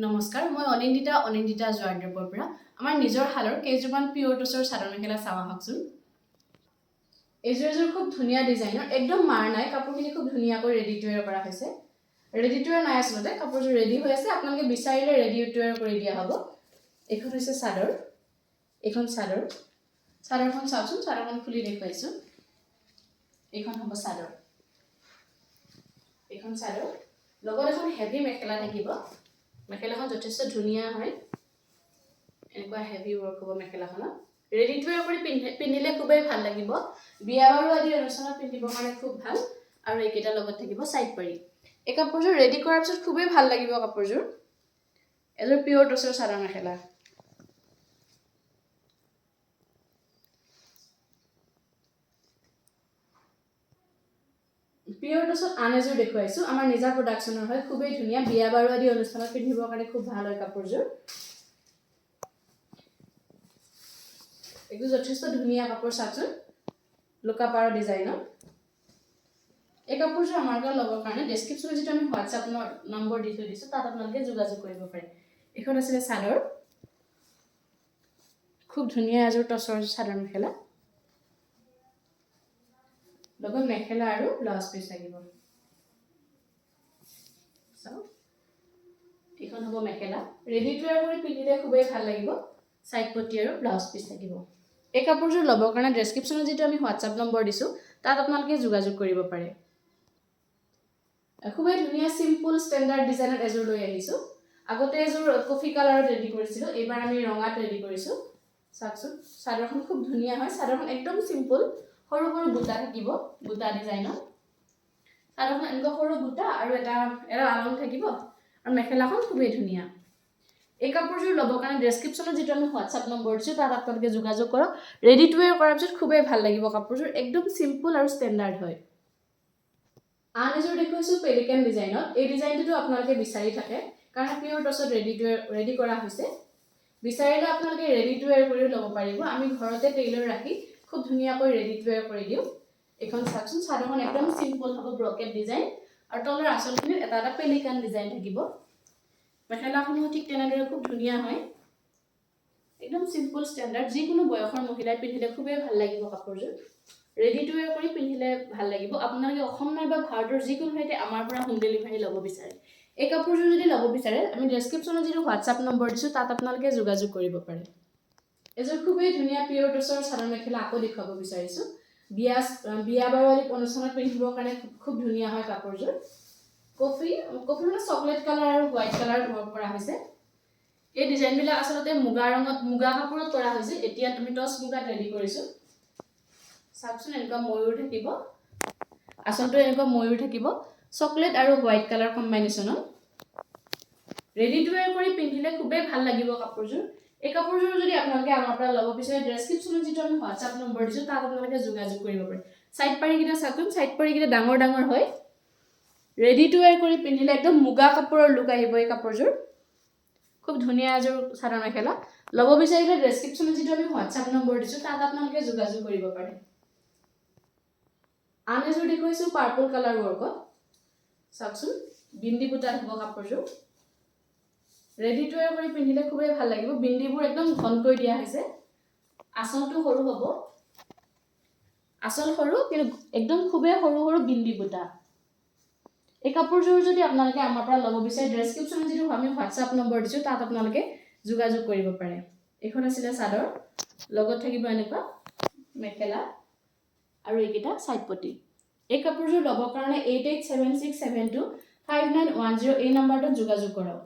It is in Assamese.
নমস্কাৰ, মই অনিন্দিতা জয়ন্তৰপুৰৰ পৰা আমাৰ নিজৰ হালৰ কেইজোৰমান পিয়ৰ টছৰ চাদৰ মেখেলা চাওঁ আহকচোন। এযোৰ খুব ধুনীয়া ডিজাইনৰ, একদম মাৰ নাই, কাপোৰখিনি খুব ধুনীয়াকৈ ৰেডি টু ৱেৰ কৰা হৈছে। ৰেডি টু ৱেৰ নাই আচলতে, কাপোৰযোৰ ৰেডি হৈ আছে, আপোনালোকে বিচাৰিলে ৰেডি টু ৱেৰ কৰি দিয়া হ'ব। এইখন হৈছে চাদৰ, এইখন চাদৰখন চাওকচোন, চাদৰখন খুলি দেখুৱাইছোঁ। এইখন হ'ব চাদৰ, এইখন চাদৰ লগত এখন হেভি মেখেলা থাকিব। মেখেলাখন যথেষ্ট ধুনীয়া হয়, এনেকুৱা হেভি ৱৰ্ক হ'ব মেখেলাখনত। ৰেডি টু ৱেৰ কৰি পিন্ধিলে খুবেই ভাল লাগিব, বিয়া বাৰু আদি অনুষ্ঠানত পিন্ধিবৰ কাৰণে খুব ভাল। আৰু এইকেইটাৰ লগত থাকিব চাইড পাৰি। এই কাপোৰযোৰ ৰেডি কৰাৰ পিছত খুবেই ভাল লাগিব। কাপোৰযোৰ এযোৰ পিয়ৰ টছৰ চাদৰ মেখেলা। পিয়ৰ টছত আন এযোৰ দেখুৱাইছোঁ, আমাৰ নিজা প্ৰডাকশ্যনৰ হয়, খুবেই ধুনীয়া, বিয়া বাৰু আদি অনুষ্ঠানত পিন্ধিবৰ কাৰণে খুব ভাল হয় কাপোৰযোৰ। এইটো যথেষ্ট ধুনীয়া কাপোৰ, চাওকচোন, লোকাপাৰৰ ডিজাইনৰ। এই কাপোৰযোৰ আমাৰ পৰা ল'বৰ কাৰণে ডেছক্ৰিপশ্যনত যিটো আমি হোৱাটছআপ নম্বৰ দি থৈ দিছোঁ, তাত আপোনালোকে যোগাযোগ কৰিব পাৰে। এইখন আছিলে চাদৰ, খুব ধুনীয়া এযোৰ টছৰ চাদৰ মেখেলা, লগত মেখেলা আৰু ব্লাউজ পিচ লাগিব। চাওক, এইখন হ'ব মেখেলা, ৰেডি টু ৱেৰ কৰি পিন্ধিলে খুবেই ভাল লাগিব, চাইড পটি আৰু ব্লাউজ পিচ থাকিব। এই কাপোৰযোৰ ল'বৰ কাৰণে ডেছক্ৰিপশ্যনত যিটো আমি হোৱাটছআপ নম্বৰ দিছোঁ, তাত আপোনালোকে যোগাযোগ কৰিব পাৰে। খুবেই ধুনীয়া চিম্পুল ষ্টেণ্ডাৰ্ড ডিজাইনত এযোৰ লৈ আহিছোঁ। আগতে এযোৰ কফি কালাৰত ৰেডি কৰিছিলোঁ, এইবাৰ আমি ৰঙাত ৰেডি কৰিছোঁ। চাওকচোন, চাদৰখন খুব ধুনীয়া হয়, চাদৰখন একদম চিম্পুল, সৰু সৰু বুটা থাকিব, বুটা ডিজাইনত। চাদৰখন এনেকুৱা সৰু বুটা আৰু এটা আলং থাকিব, আৰু মেখেলাখন খুবেই ধুনীয়া। এই কাপোৰযোৰ ল'বৰ কাৰণে ডেছক্ৰিপশ্যনত যিটো আমি হোৱাটছআপ নম্বৰ দিছোঁ, তাত আপোনালোকে যোগাযোগ কৰক। ৰেডি টু ৱেৰ কৰাৰ পিছত খুবেই ভাল লাগিব কাপোৰযোৰ, একদম চিম্পুল আৰু ষ্টেণ্ডাৰ্ড হয়। আন এযোৰ দেখুৱাইছোঁ পেলিকান ডিজাইনত। এই ডিজাইনটোতো আপোনালোকে বিচাৰি থাকে, কাৰণ পিয়ৰ টছত ৰেডি কৰা হৈছে। বিচাৰিলে আপোনালোকে ৰেডি টু ৱেৰ কৰি ল'ব পাৰিব। আমি ঘৰতে টেইলৰ ৰাখি খুব ধুনীয়াকৈ ৰেডি টু ৱেৰ কৰি দিওঁ। এইখন চাওকচোন, চাদৰখন একদম চিম্পুল হ'ব, ব্ৰকেট ডিজাইন, আৰু তলৰ আঁচলখিনিত এটা এটা পেলিকান ডিজাইন থাকিব। মেখেলাখনো ঠিক তেনেদৰে খুব ধুনীয়া হয়, একদম চিম্পুল ষ্টেণ্ডাৰ্ড, যিকোনো বয়সৰ মহিলাই পিন্ধিলে খুবেই ভাল লাগিব কাপোৰযোৰ। ৰেডি টু ৱেৰ কৰি পিন্ধিলে ভাল লাগিব। আপোনালোকে অসম নাইবা ভাৰতৰ যিকোনো ঠাইতে আমাৰ পৰা হোম ডেলিভাৰী ল'ব বিচাৰে। এই কাপোৰযোৰ যদি ল'ব বিচাৰে, আমি ডেছক্ৰিপশ্যনত যিটো হোৱাটছআপ নম্বৰ দিছোঁ, তাত আপোনালোকে যোগাযোগ কৰিব পাৰে। এযোৰ খুবেই ধুনীয়া পিয়ৰ টছৰ চাদৰ মেখেলা আকৌ দেখুৱাব বিচাৰিছোঁ। বিয়া বাৰু আদি অনুষ্ঠানত পিন্ধিবৰ কাৰণে খুব ধুনীয়া হয় কাপোৰযোৰ। কফি মানে চকলেট কালাৰ আৰু হোৱাইট কালাৰ ৱৰ্ক কৰা হৈছে। এই ডিজাইনবিলাক আচলতে মুগা কাপোৰত কৰা হৈছে। এতিয়া আমি টছ মুগাত ৰেডি কৰিছোঁ। চাওকচোন, এনেকুৱা ময়ূৰ থাকিব, আচলতে এনেকুৱা ময়ূৰ থাকিব, চকলেট আৰু হোৱাইট কালাৰ কম্বাইনেশ্যনত। ৰেডি টু ৱেৰ কৰি পিন্ধিলে খুবেই ভাল লাগিব কাপোৰযোৰ। এই কাপোৰযোৰ যদি আপোনালোকে আমাৰ পৰা ল'ব বিচাৰে, ডেছক্ৰিপশ্যনত যিটো আমি হোৱাটছআপ নম্বৰ দিছোঁ, তাত আপোনালোকে যোগাযোগ কৰিব পাৰে। চাইড পাৰিকেইটা চাওকচোন, চাইড পাৰিকেইটা ডাঙৰ ডাঙৰ হয়। ৰেডি টু ৱেৰ কৰি পিন্ধিলে একদম মুগা কাপোৰৰ লুক আহিব এই কাপোৰযোৰ। খুব ধুনীয়া এযোৰ চাদৰ মেখেলা। ল'ব বিচাৰিলে ডেছক্ৰিপশ্যনত যিটো আমি হোৱাটছআপ নম্বৰ দিছোঁ, তাত আপোনালোকে যোগাযোগ কৰিব পাৰে। আন এযোৰ দেখুৱাইছোঁ পাৰ্পল কালাৰ ৱৰ্কত। চাওকচোন, বিন্দি বুটা থাকিব কাপোৰযোৰ। ৰেডি টু ৱেৰ কৰি পিন্ধিলে খুবেই ভাল লাগিব। বিন্দিবোৰ একদম ঘনকৈ দিয়া হৈছে, আঁচলটো সৰু হ'ব, আঁচল সৰু, কিন্তু একদম খুবেই সৰু সৰু বিন্দি বুটা। এই কাপোৰযোৰ যদি আপোনালোকে আমাৰ পৰা ল'ব বিচাৰে, ডেছক্ৰিপশ্যনত যিটো আমি হোৱাটছআপ নম্বৰ দিছোঁ, তাত আপোনালোকে যোগাযোগ কৰিব পাৰে। এইখন আছিলে চাদৰ, লগত থাকিব এনেকুৱা মেখেলা আৰু এইকেইটা চাইড পটি। এই কাপোৰযোৰ ল'বৰ কাৰণে 8876725910 এই নম্বৰটোত যোগাযোগ কৰক।